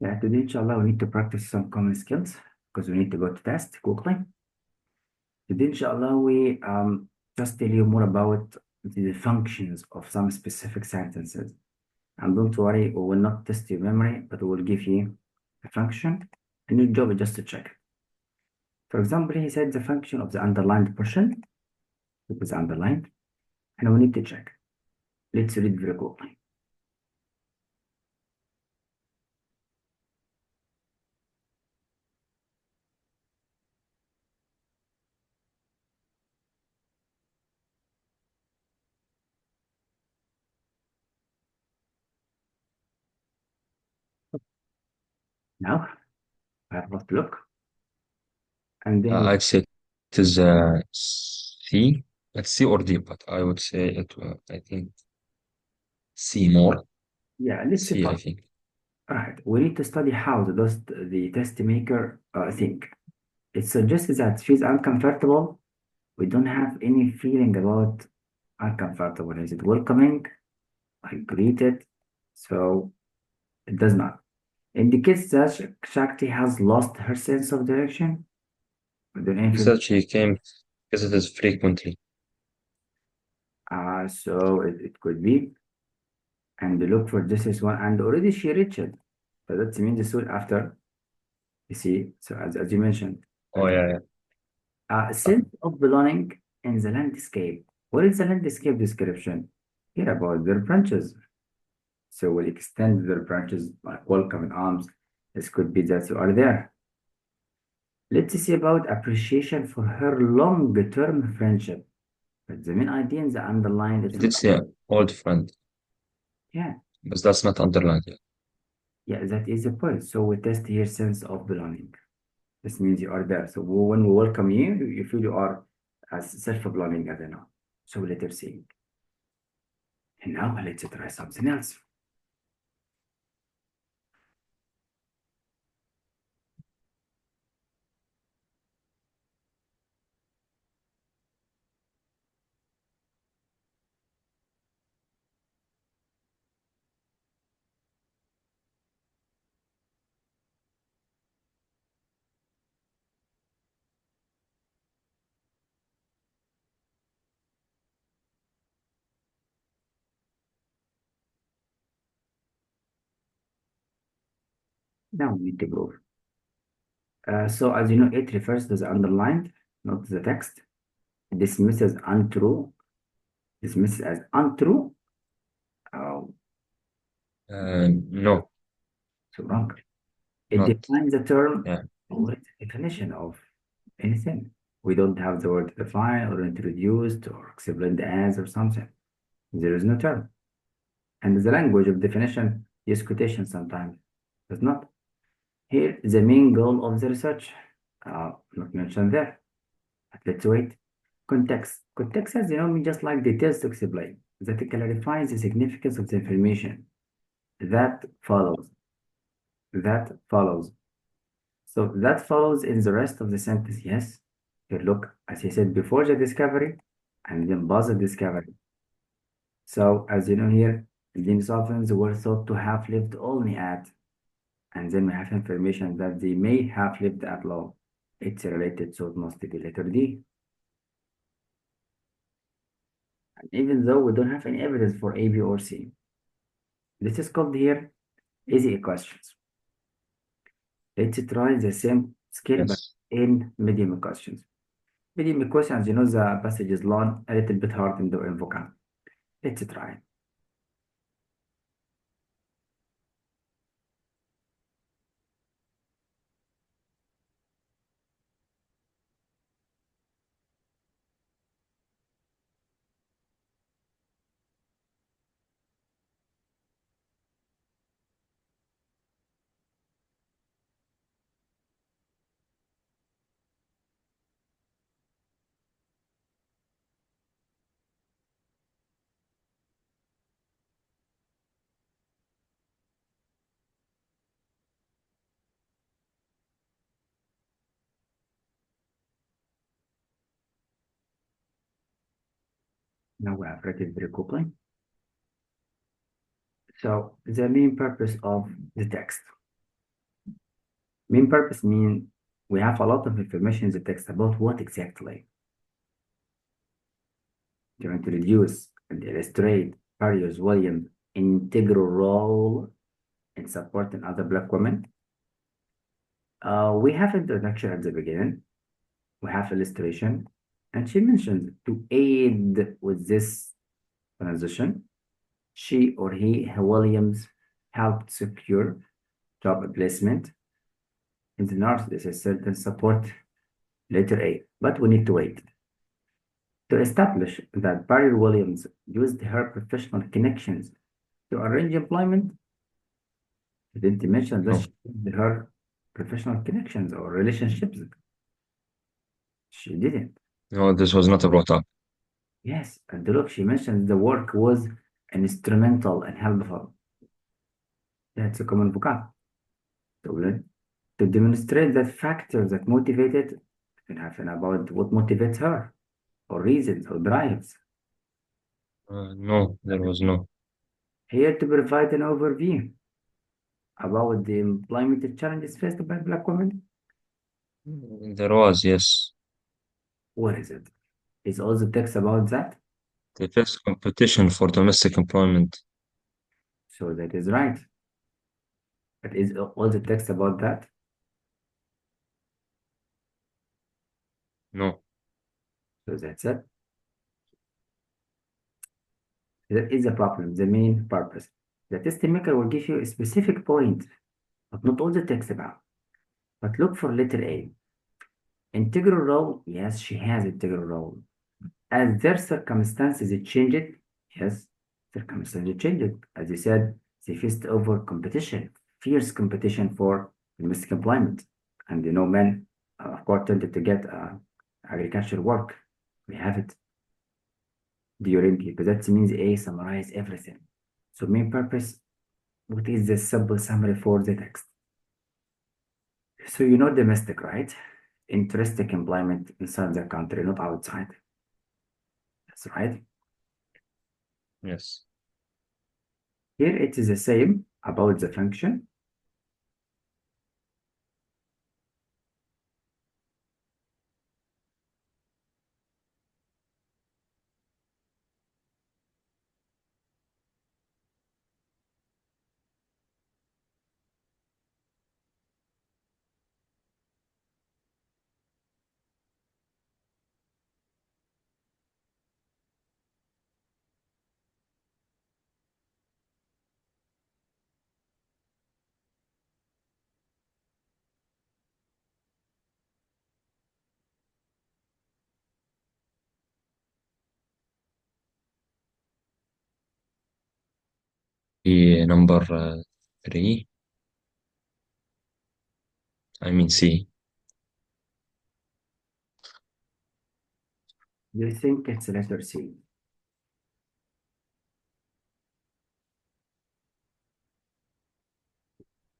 Yeah, today, inshallah, we need to practice some common skills because we need to go to test quickly. Today, inshallah, we just tell you more about the functions of some specific sentences. And don't worry, we will not test your memory, but we will give you a function, and your job is just to check it. For example, he said the function of the underlined portion, it is underlined, and we need to check. Let's read very quickly. Now, I have a look, and then I'd say it is C. It's C or D, but I would say I think C more. yeah, let's see. C, I think. Right, we need to study how does the test maker think. It suggests that she's uncomfortable. We don't have any feeling about uncomfortable. Is it welcoming? I greeted. So it does not. Indicates that Shakti has lost her sense of direction. We don't He even, said she came visitors frequently. so it could be. And look for this is one. And already she reached it. So that means the soon after. You see, so as you mentioned. Oh, yeah, yeah. A sense of belonging in the landscape. What is the landscape description? Here about their branches. So we'll extend their branches like welcoming arms. This could be that you are there. Let's see about appreciation for her long-term friendship. But the main idea in the underlined He is did not, say old friend, yeah, but that's not underlined yet. yeah, that is the point. So we test here sense of belonging. This means you are there. So when we welcome you, you feel you are as self-belonging as I know. So letter C. And now let's try something else. Now we need to go. So as you know, it refers to the underlined, not to the text. Dismiss as untrue. Dismiss as untrue. Oh, No, so wrong. It not. defines the term. Yeah. What is the definition of anything? We don't have the word define or introduced or explained as or something. There is no term. And the language of definition use quotation sometimes. Does not. Here, the main goal of the research, not mentioned there. But let's wait. Context. Context has, just like details to explain, that it clarifies the significance of the information that follows. That follows. So that follows in the rest of the sentence, yes. Here, look, as he said before the discovery, and then post discovery. So, as you know here, these dolphins were thought to have lived only at, and then we have information that they may have lived at low. It's related, so it must be letter D. And even though we don't have any evidence for A, B, or C, this is called here easy questions. Let's try the same skill but Yes. in medium questions. Medium questions, the passage is long, a little bit hard in the vocab. Let's try. Now we have read it very quickly. So the main purpose of the text. Main purpose means we have a lot of information in the text about what exactly. Trying to reduce and illustrate Barrios Williams' integral role in supporting other Black women. We have introduction at the beginning. We have illustration, and she mentions to aid with this transition, she or he, Williams, helped secure job placement in the North. This is certain support, letter A, but we need to wait. To establish that Barry Williams used her professional connections to arrange employment, she didn't mention that No, she used her professional connections or relationships. She didn't. no, this was not brought up. Yes, and look, she mentioned the work was instrumental and helpful. That's a common vocab. To demonstrate that factors that motivated, and have about what motivates her, or reasons, or drives. No, there was no. Here to provide an overview about the employment challenges faced by Black women. There was, yes. What is it? Is all the text about that? The first competition for domestic employment. So that is right. But is all the text about that? No. So that's it. That is the problem, the main purpose. The test maker will give you a specific point, but not all the text about. But look for letter A. Integral role, yes, she has integral role. As their circumstances changed, yes, circumstances changed. As you said, they faced over competition, fierce competition for domestic employment. And you know, men, of course, tended to get agricultural work. We have it during, because that means A summarize everything. So main purpose, what is the simple summary for the text? So you know domestic, right? Interesting employment inside the country, not outside. That's right. Yes. Here it is the same about the function. The number 3, I mean C. You think it's letter C.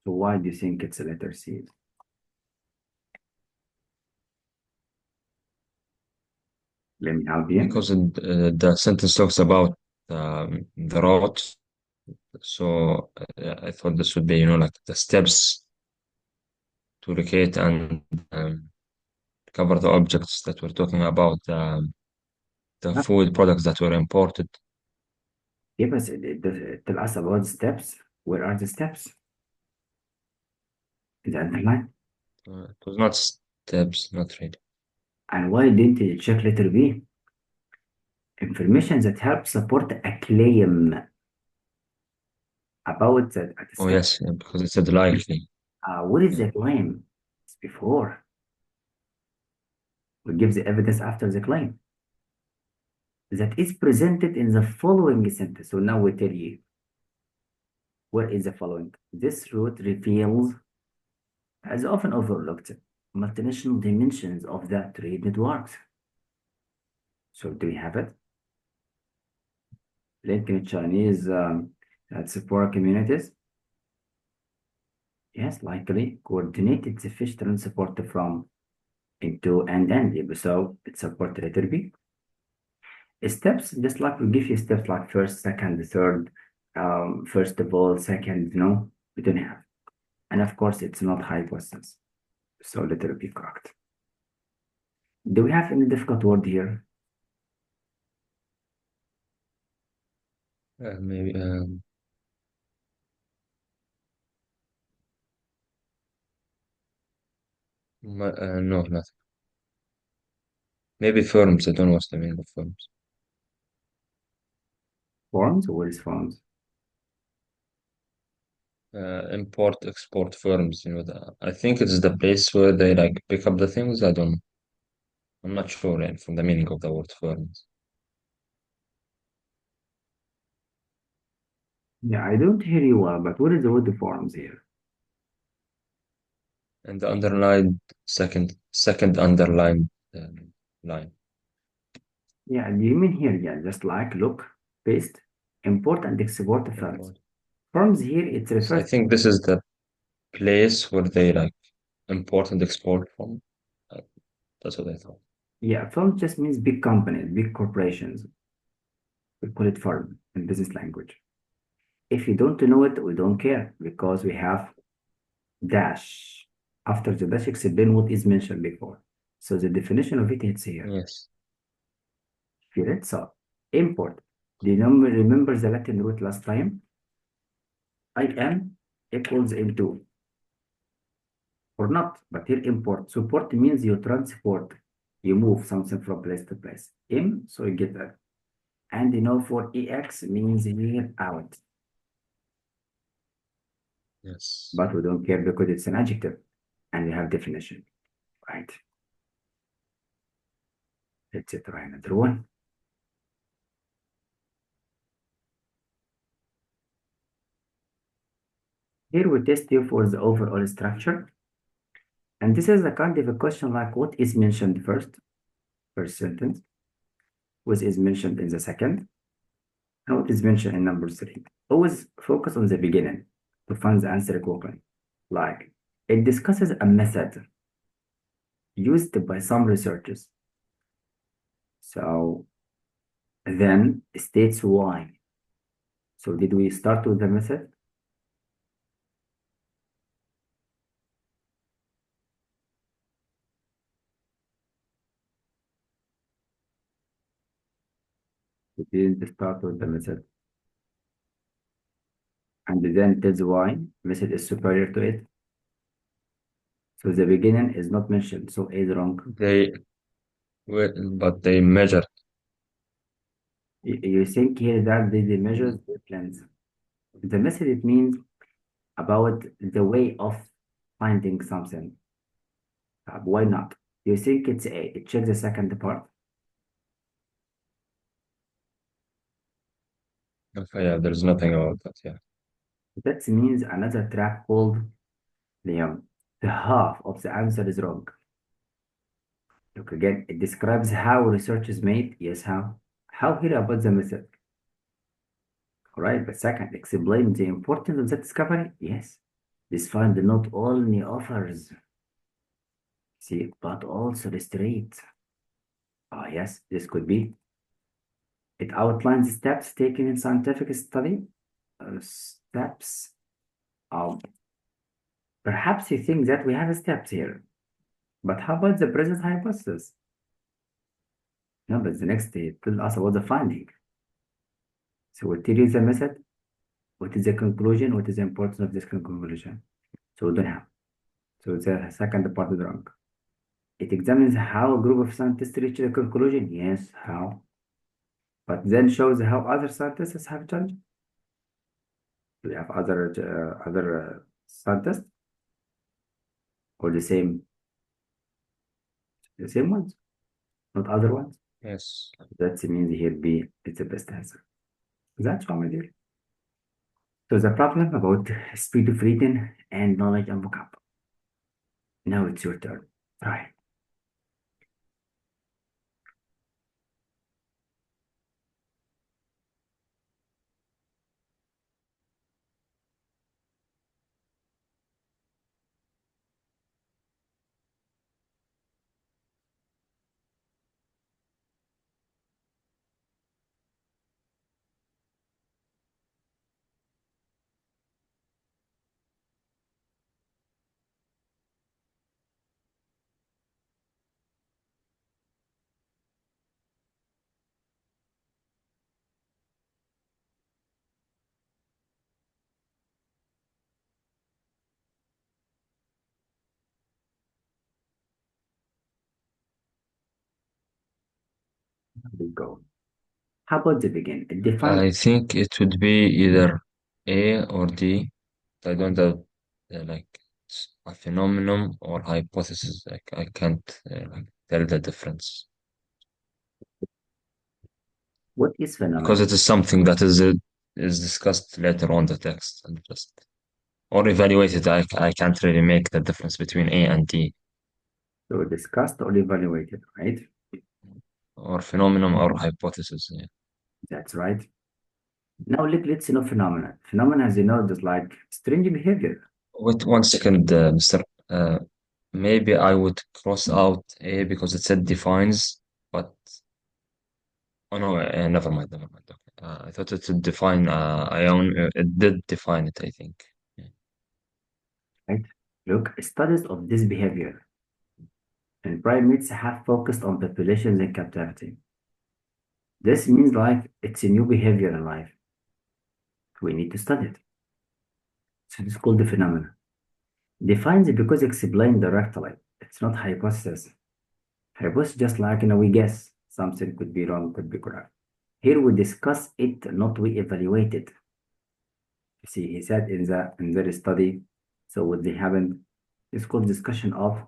So why do you think it's a letter C? Let me help you. Because the sentence talks about the route. So I thought this would be, like the steps to locate and cover the objects that we're talking about, the Huh? food products that were imported. Give us tell us about steps. Where are the steps? In the underline. It was not steps, not really. And why didn't you check letter B? Information that helps support a claim about the Oh, step. yes, because it said likely. What is Yeah. the claim? It's before. We give the evidence after the claim. That is presented in the following sentence. So now we tell you. What is the following? This route reveals, as often overlooked, multinational dimensions of the trade networks. So do we have it? Linking Chinese diaspora communities. Yes, likely coordinated the fish transport from into and end. So it's support letter B. Steps, just like we give you steps like first, second, third, first of all, second, no, we don't have. And of course, it's not hypothesis. So let it be correct. Do we have any difficult word here? Maybe no, nothing. Maybe firms. I don't know what's the meaning of firms. Forms? What is forms? Import export firms. I think it's the place where they like pick up the things. I don't know. I'm not sure from the meaning of the word firms. Yeah, I don't hear you well, but what is the word forms here? And the underlined second underlined line. Yeah, do you mean here? Yeah, just like look, paste, import and export firms. Import. Firms here, it I refers. think this is the place where they like import and export from. Uh, That's what I thought. Yeah, firms just means big companies, big corporations. We call it firm in business language. If you don't know it, we don't care because we have dash. After the dash, explain what is mentioned before. So the definition of it is here. Yes. Correct. So import. Do you remember the Latin root last time? IM equals into or not, but here import. Support means you transport, you move something from place to place. In, so you get that. And for EX means here out. Yes. But we don't care because it's an adjective and we have definition, right? Let's try another one. Here we test you for the overall structure. And this is a kind of a question like what is mentioned first sentence, what is mentioned in the second, and what is mentioned in number three. Always focus on the beginning to find the answer quickly. Like it discusses a method used by some researchers. So then states why. So did we start with the method? We didn't start with the method. And then tells why method is superior to it. So the beginning is not mentioned, so A is wrong. But they measure. You think here that they measure the plans. The method it means about the way of finding something. Why not? You think it's A. Check the second part. Okay, yeah, there's nothing about that. Yeah. That means another trap called the half of the answer is wrong. Look again, it describes how research is made. Yes, how? How here about the method. All right, but second, explain the importance of the discovery. Yes. This find not only offers, see, but also illustrates. Ah, yes, this could be. It outlines steps taken in scientific study. Steps. Um, Perhaps you think that we have steps here, but how about the present hypothesis? No, but the next it tells us about the finding. So we tell you the method, what is the conclusion, what is the importance of this conclusion. So we don't have. So the second part is wrong. It examines how a group of scientists reach the conclusion. Yes, how. But then shows how other scientists have judged. We have other scientists or the same ones, not other ones. Yes. That means here B is the best answer. That's all, my dear. So the problem about speed of reading and knowledge and vocab. Now it's your turn. Try. Go. How about the begin? It defines I think it would be either A or D. I don't have like a phenomenon or hypothesis. Like I can't like tell the difference what is because it phenomenon. is something that is discussed later on the text and just or evaluated. I can't really make the difference between A and D So discussed or evaluated, right? or phenomenon or hypothesis. Yeah. That's right. Now let's know phenomena. Phenomena, as you know, just like strange behavior. Wait 1 second, Mr. Maybe I would cross out A because it said defines, but oh no, never mind, never mind. Okay. I thought it would define ion. It did define it, I think. Yeah. Right? Look, studies of this behavior in primates have focused on populations in captivity. This means like it's a new behavior in life. We need to study it. So it's called the phenomena. Defines it because explained directly. It's not hypothesis. Hypothesis just like we guess something could be wrong, could be correct. Here we discuss it, not we evaluate it. You see, he said in their study. So what they happened is called discussion of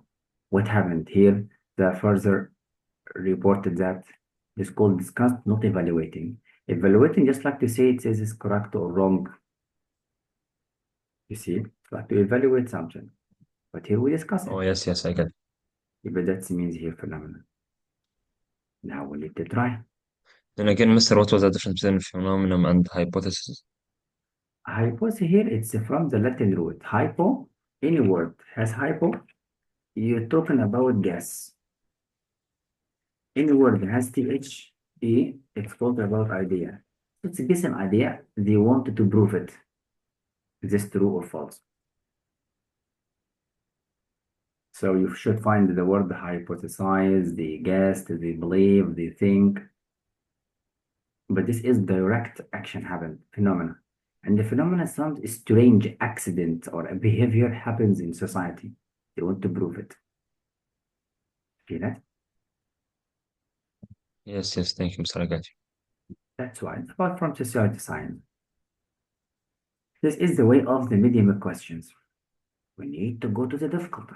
what happened here. The further reported that is called discussed, not evaluating. Evaluating just like to say it says it's correct or wrong. You see, it's like to evaluate something. But here we discuss Oh it. yes, yes, I get it. But that means here phenomenon. Now we need to try. Then again, Mr. What was the difference between phenomenon and hypothesis? Hypothesis here, it's from the Latin root. Hypo, any word has hypo, you're talking about guess. Any word that has THE, it's called about idea. It's a guess an idea, they wanted to prove it. Is this true or false? So you should find the word hypothesize, the guess, the believe, the think. But this is direct action happen, phenomena. And the phenomena sounds strange accident or a behavior happens in society. They want to prove it. See that? Yes, yes, thank you, Mr. I got you. That's why. Apart from society science. This is the way of the medium questions. We need to go to the difficult.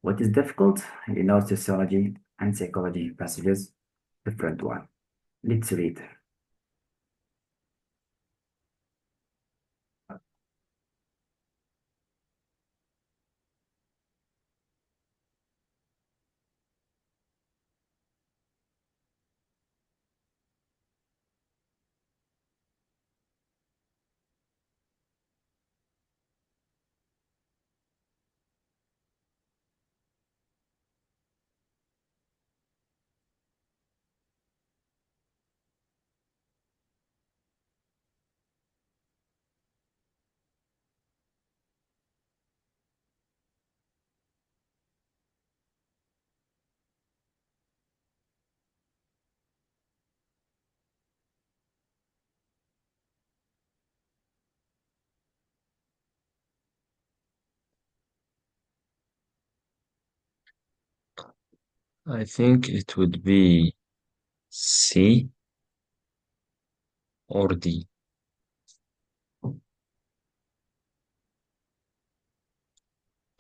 What is difficult? You know, sociology and psychology passages, different one. Let's read. I think it would be C or D.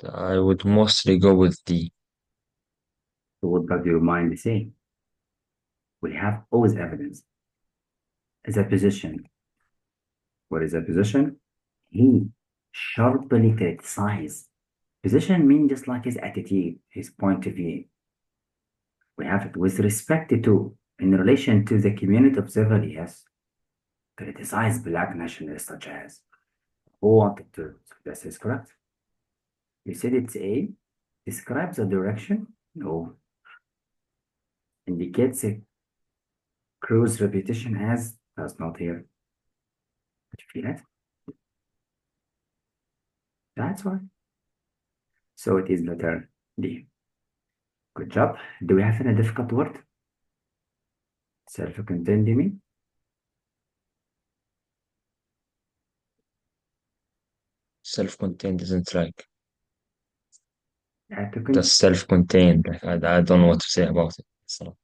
I would mostly go with D. So what does your mind say? We have always evidence. As a position. What is a position? He sharply criticized. Position means just like his attitude, his point of view. We have it with respect to, in relation to the community observer, he has criticized black nationalists such as who wanted to. So this is correct. You said it's A. Describes a direction? No. Indicates a cruise repetition as that's not here. But you feel it? That's why. So it is letter D. Good job. Do we have any difficult word? Self-contained, you mean? Self-contained isn't like Yeah, that's self-contained. Like, I don't know what to say about it. So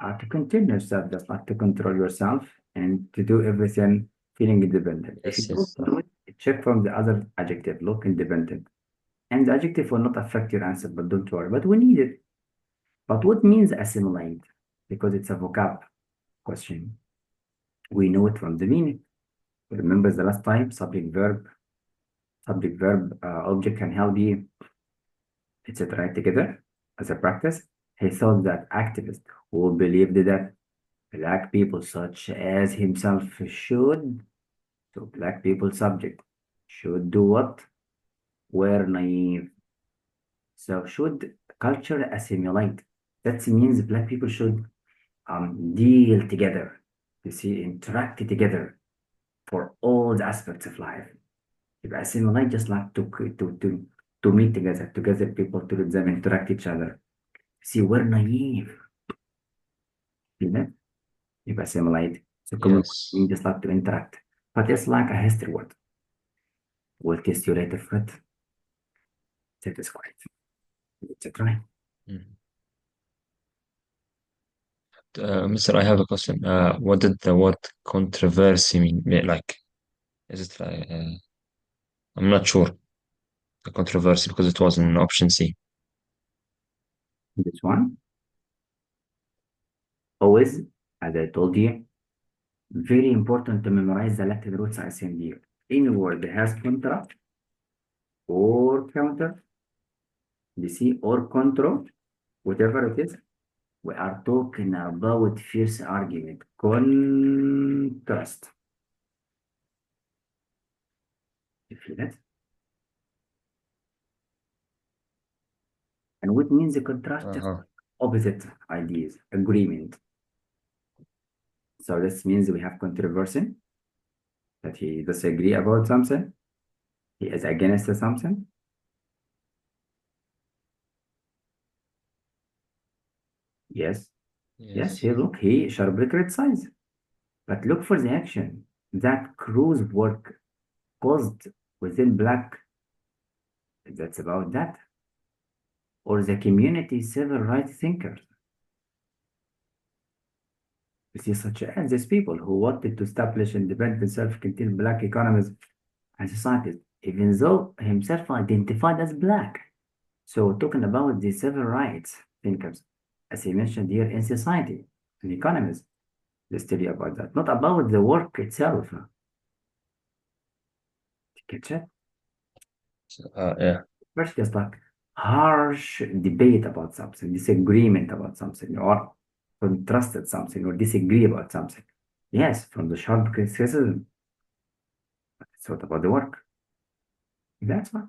To contain yourself, just like to control yourself and to do everything feeling independent. If you Yes, don't yes. do it, check from the other adjective, look independent. And the adjective will not affect your answer, but don't worry. But we need it. But what means assimilate? Because it's a vocab question. We know it from the meaning. Remember the last time, subject, verb, object can help you, etc. together as a practice. He thought that activists who believed that black people such as himself should, so black people subject, should do what? Were naive. So should culture assimilate. That means black people should deal together, you see, interact together for all the aspects of life. If assimilate just like to meet together people to let them interact each other. See, we're naive, you know? If assimilate, so communicate Yes. means just like to interact. But it's like a history word. We'll test you later, Fred. That is correct. It's a crime. Mhm. Mr. I have a question. What did the word controversy mean? Like, is it like, I'm not sure. The controversy because it was in option C. This one, always, as I told you, very important to memorize the Latin roots I send you. Any word that has contra or counter, you see, or control, whatever it is, we are talking about fierce argument, contrast. You feel it? And what means the contrast? Just Uh-huh. opposite ideas, agreement. So this means we have controversy, that he disagree about something, he is against something. Yes, yes, Yes. he look, he sharply criticize. But look for the action that Cruz work caused within black. That's about that. Or the community civil rights thinkers. You see, such as these people who wanted to establish independent, self-contained black economies and societies, even though himself identified as black. So talking about the civil rights thinkers, as he mentioned here in society and economies, the study about that, not about the work itself. Catch it? Yeah. First, just like harsh debate about something, disagreement about something, or contrasted something, or disagree about something. Yes, from the sharp criticism. It's what about the work? That's what.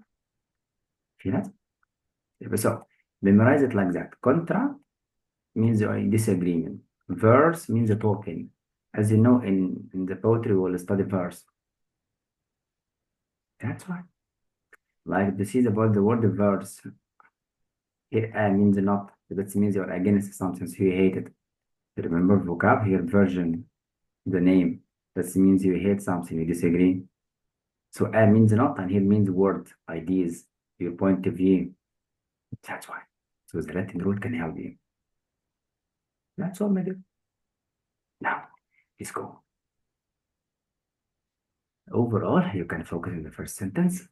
Feel it? So memorize it like that. Contra means disagreement. Verse means talking. As you know, in the poetry, we'll study verse. That's why. Like this is about the word verse. Here, means not. That means you're against something, so you hate it. Remember vocab here, version, the name. That means you hate something, you disagree. So means not, and here means word, ideas, your point of view. That's why. So the Latin root can help you. That's all, my dude. Now, let's go. Overall, you can focus on the first sentence.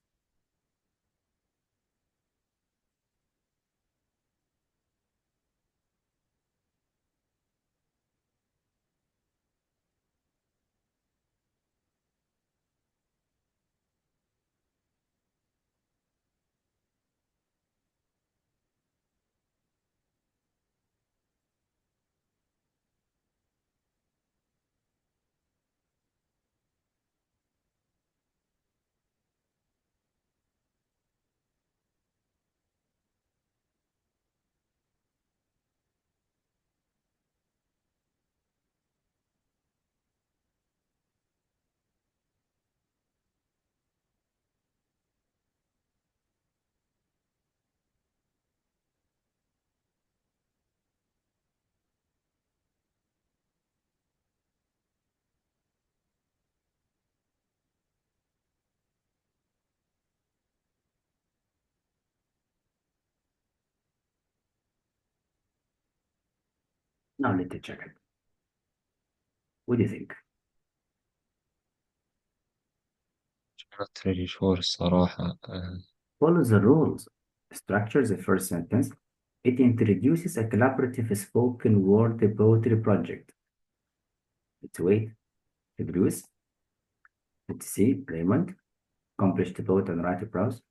Now let's check it. What do you think? not really sure الصراحة. Follow the rules. Structure the first sentence. It introduces a collaborative spoken word poetry project. Let's wait. Introduce. Let's see. Raymond, accomplished poet and writer prose.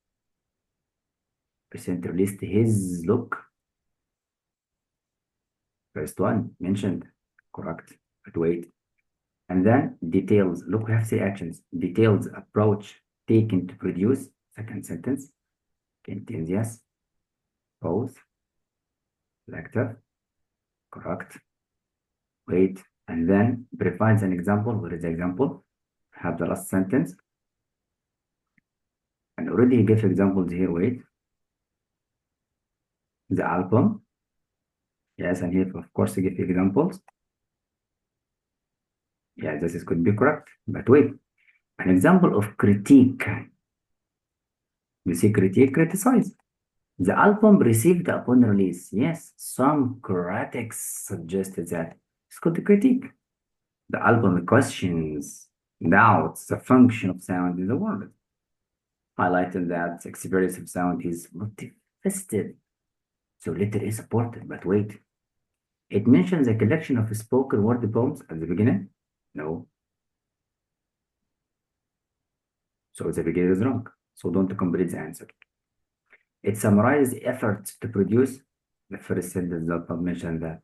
Recently released his look. First one mentioned. Correct. But wait. And then details. Look, we have three actions. Details approach taken to produce. Second sentence. Contains yes. Both. Selective. Correct. Wait. And then provides an example. What is the example? Have the last sentence. And already he gave examples here. Wait. The album. Yes, and here, of course, he give examples. Yeah, this could be correct. But wait. An example of critique. You see, critique, criticize. The album received upon release. Yes, some critics suggested that it's called critique. The album questions, doubts the function of sound in the world, highlighting that experience of sound is multifaceted. So letter is supported, but wait. It mentions a collection of spoken word poems at the beginning. No. So the beginning is wrong. So don't complete the answer. It summarizes efforts to produce. The first sentence does not mention that.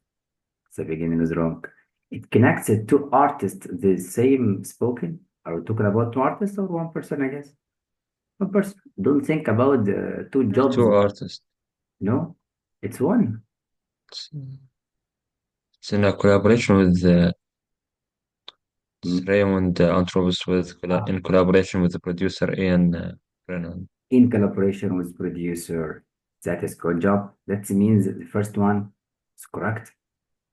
The beginning is wrong. It connects it to artists, the same spoken. Are we talking about two artists or one person, I guess? One person. Don't think about the two jobs. Two artists. No, it's one. It's, it's in a collaboration with Mm. Raymond Antrobus in collaboration with the producer Ian Brennan. In collaboration with producer. That is good job. That means the first one is correct.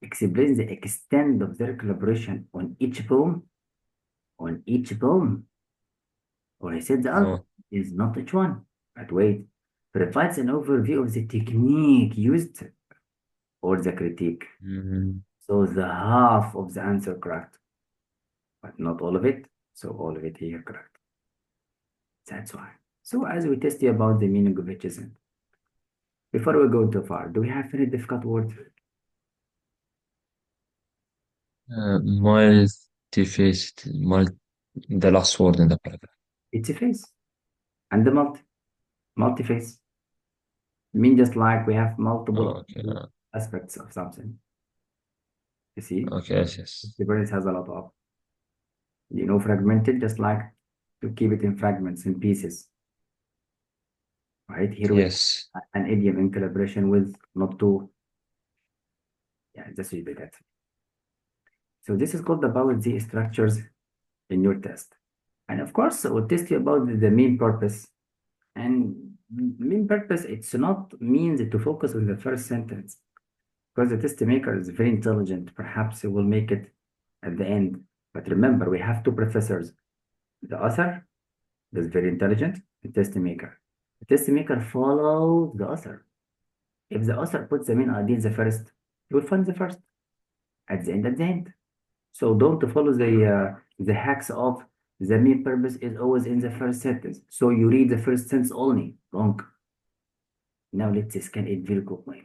Explains the extent of their collaboration on each poem. On each poem. Or I said the album No. is not each one. But wait. Provides an overview of the technique used or the critique. Mm, So the half of the answer correct, but not all of it. So all of it here correct. That's why. So as we test you about the meaning of each isn't. Before we go too far, do we have any difficult word? multi-faced, the last word in the paragraph. It's a face. And the multi-face. Mean just like we have multiple Okay, aspects of something. You see, okay, yes, yes. the brain has a lot of, fragmented, just like to keep it in fragments, in pieces. Right here we Yes, have an idiom in collaboration with not to. Yeah, this will be that. So this is called about the structures in your test. And of course, we'll test you about the main purpose. And main purpose, it's not means to focus on the first sentence because the test maker is very intelligent. Perhaps it will make it at the end. But remember, we have two professors. The author is very intelligent, the test maker. The test maker follows the author. If the author puts the main idea in the first, you will find the first. At the end, at the end. So don't follow the hacks of the main purpose is always in the first sentence. So you read the first sentence only. Wrong. Now let's scan it very quickly.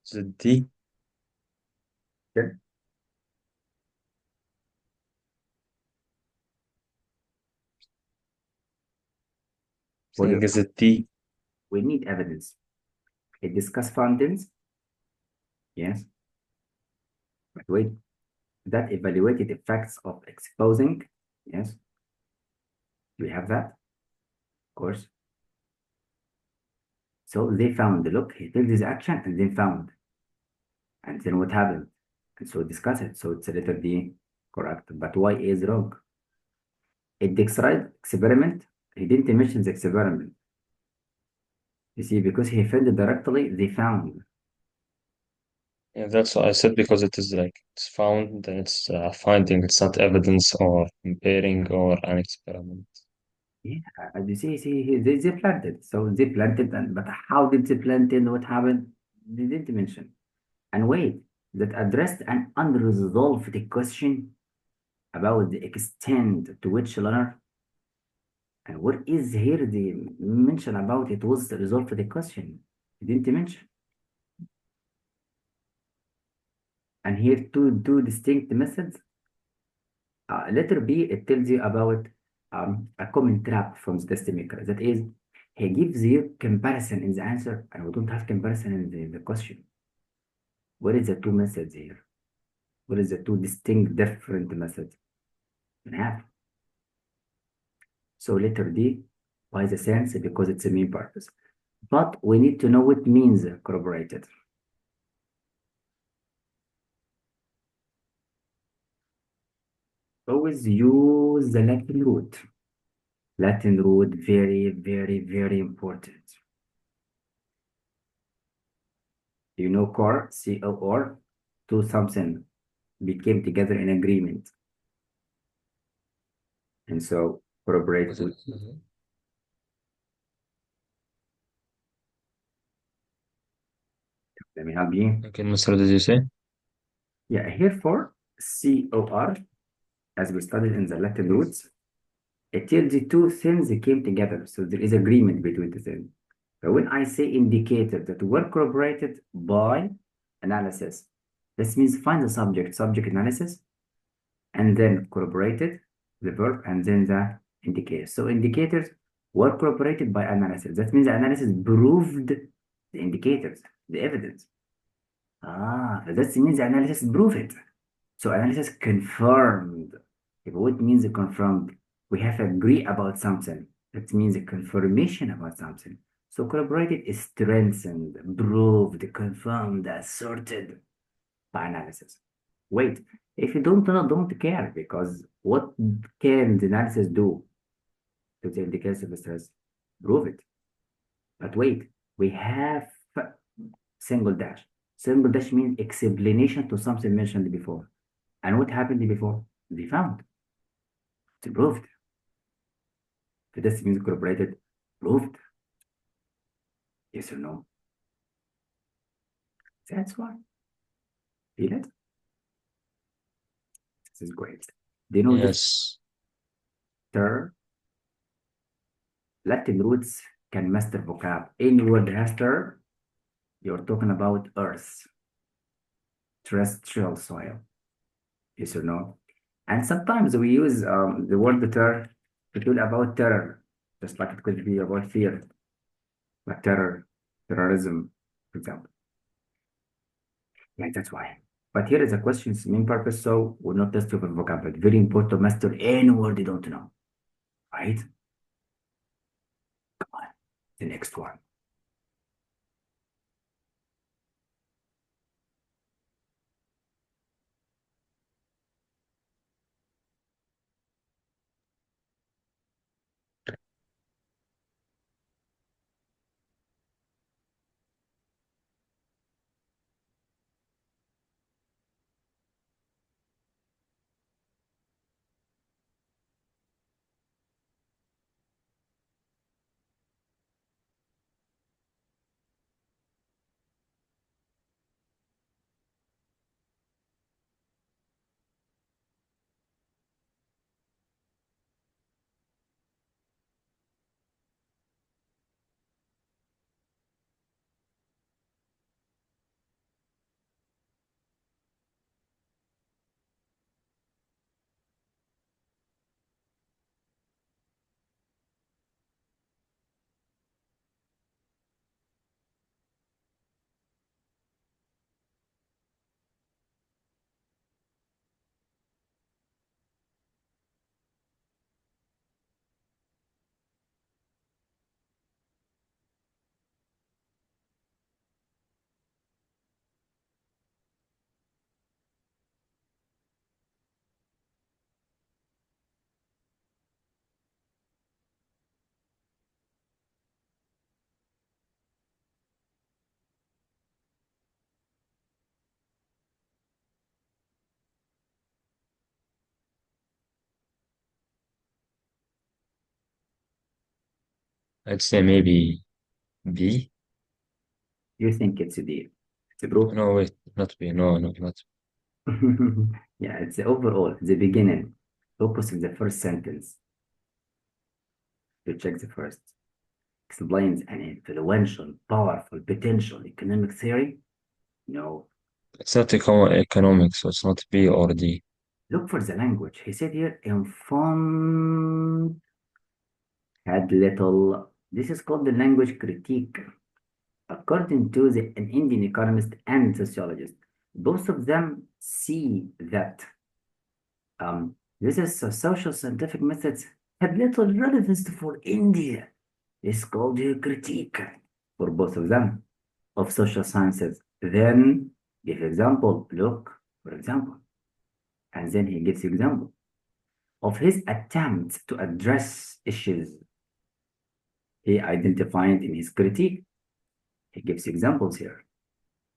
Is it D? Okay. For Saying your, is it D? we need evidence. It discuss findings, yes, but wait, that evaluated effects of exposing, yes, we have that, of course. So they found, look, he did this action and then found, and then what happened? And so discuss it. So it's a letter D, correct, but why A is wrong? It described experiment. He didn't mention the experiment. You see, because he found it directly, they found. Yeah, that's what I said because it is like it's found, then it's a finding. It's not evidence or comparing or an experiment. Yeah, you see, they planted. So they planted, and but how did they plant it? What happened? They didn't mention. And wait, that addressed an unresolved question about the extent to which learner, and what is here the mention about it was resolved the question. They didn't mention. And here two distinct methods. Letter B, it tells you about a common trap from the test maker. That is, he gives you comparison in the answer, and we don't have comparison in the question. What is the two methods here? What is the two distinct different methods? We have. So letter D, why the sense? Because it's a main purpose. But we need to know what means corroborated. Always use the Latin root. Latin root, very, very, very important. You know core, C-O-R, two something became together in agreement. And so corroborate Was it? with, let me help you. Okay, Mr. Did you say? Yeah, here for C-O-R, as we studied in the Latin roots, it tells you two things that came together. So there is agreement between the things. But when I say indicator that were corroborated by analysis, this means find the subject analysis, and then corroborated the verb, and then the indicator. So indicators were corroborated by analysis. That means the analysis proved the indicators, the evidence. That means the analysis proved it. So analysis confirmed. If what means confirmed? We have agree about something. That means a confirmation about something. So corroborated is strengthened, proved, confirmed, asserted by analysis. Wait, if you don't know, don't care, because what can the analysis do to the indicators of stress? Prove it. But wait, we have single dash. Single dash means explanation to something mentioned before. And what happened before? They found. It's proved. So this means corroborated, proved. Yes or no? That's why. Feel it? This is great. Do you know this Yes. term? Latin roots can master vocab. Any word has term, you're talking about earth, terrestrial soil. Yes or no? And sometimes we use the word terror to tell about terror, just like it could be about fear, like terrorism, for example. Yeah, that's why. But here is a question's main purpose, so we're not testing for vocabulary. Very important to master any word you don't know, right? Come on, the next one. I'd say maybe B. You think it's D. It's a proof. No, wait, not B. No, no, not. Yeah, it's the overall, the beginning. Focus on the first sentence to check the first. Explains an influential, powerful, potential economic theory? No. It's not economics, so it's not B or D. Look for the language. He said here, informed had little. This is called the language critique. According to an Indian economist and sociologist, both of them see that this is social scientific methods have little relevance for India. It's called a critique for both of them of social sciences. Then give example, look, for example, and then he gives example of his attempts to address issues he identified in his critique. He gives examples here.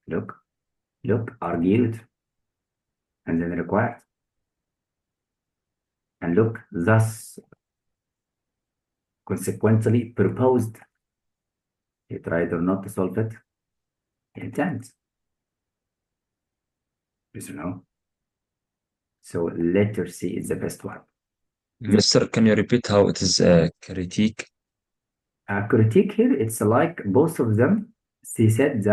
Look, argued, and then required. And look, thus, consequently proposed. He tried or not to solve it. He intends. Yes or no? So letter C is the best one. Mister, can you repeat how it is a critique? Critique here, it's like both of them. He said that